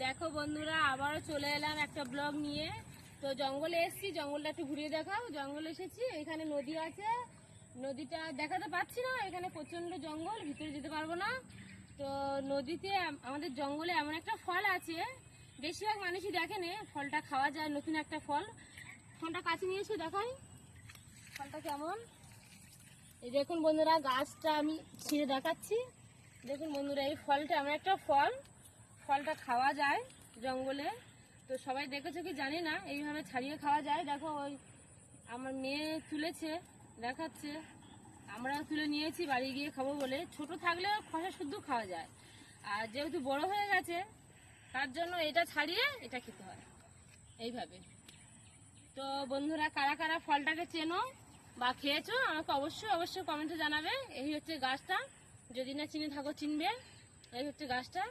দেখো বন্ধুরা, আবারও চলে এলাম একটা ব্লগ নিয়ে। তো জঙ্গলে এসেছি, জঙ্গলটা একটু ঘুরিয়ে দেখাও। জঙ্গলে এসেছি, এখানে নদী আছে, নদীটা দেখাতে পাচ্ছি না, এখানে প্রচন্ড জঙ্গল, ভিতরে যেতে পারবো না। তো নদীতে আমাদের জঙ্গলে এমন একটা ফল আছে, বেশিরভাগ মানুষই দেখেনি। ফলটা খাওয়া যায়, নতুন একটা ফল। ফলটা কাছে নিয়ে এসে দেখাই ফলটা কেমন। এই দেখুন বন্ধুরা, গাছটা আমি ছিঁড়ে দেখাচ্ছি। দেখুন বন্ধুরা, এই ফলটা এমন একটা ফল, ফলটা খাওয়া যায় জঙ্গলে। তো সবাই দেখেছো কি জানি না, এইভাবে ছাড়িয়ে খাওয়া যায়। দেখো, ওই আমার মেয়ে তুলেছে, দেখাচ্ছে। আমরাও তুলে নিয়েছি বাড়ি গিয়ে খাবো বলে। ছোট থাকলে খসা শুদ্ধ খাওয়া যায়, আর যেহেতু বড় হয়ে গেছে তার জন্য এটা ছাড়িয়ে এটা খেতে হয় এইভাবে। তো বন্ধুরা, কারা কারা ফলটাকে চেনো বা খেয়েছো আমাকে অবশ্যই অবশ্যই কমেন্টে জানাবে। এই হচ্ছে গাছটা, যদি না চিনে থাকো চিনবে। এই হচ্ছে গাছটা।